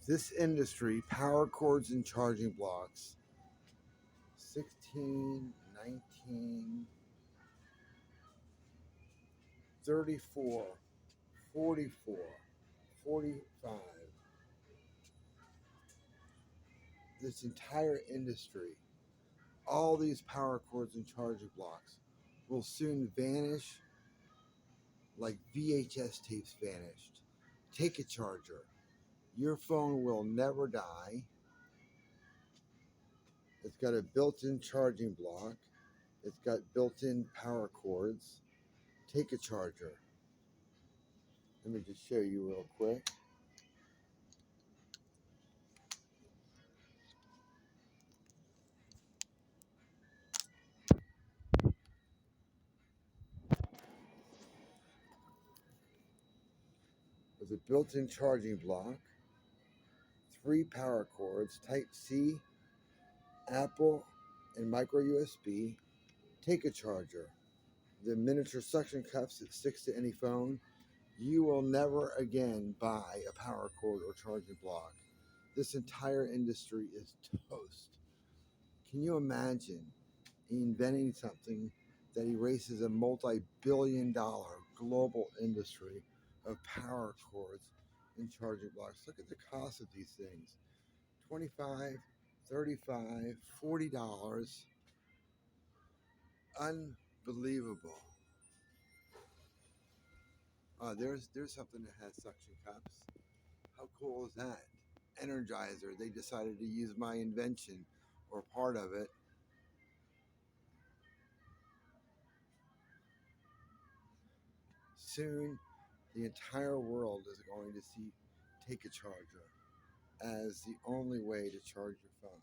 This industry, power cords and charging blocks, 16, 19, 34, 44, 45. This entire industry, all these power cords and charging blocks will soon vanish like VHS tapes vanished. Take a charger. Your phone will never die. It's got a built-in charging block. It's got built-in power cords. Take a charger. Let me just show you real quick. With a built-in charging block, 3 power cords, Type-C, Apple, and micro USB. Take a charger. The miniature suction cups that sticks to any phone. You will never again buy a power cord or charging block. This entire industry is toast. Can you imagine inventing something that erases a multi-billion-dollar global industry of power cords and charging blocks? Look at the cost of these things. $25, $35, $40. Unbelievable. There's something that has suction cups. How cool is that? Energizer. They decided to use my invention or part of it. Soon, the entire world is going to see take a charger as the only way to charge your phone.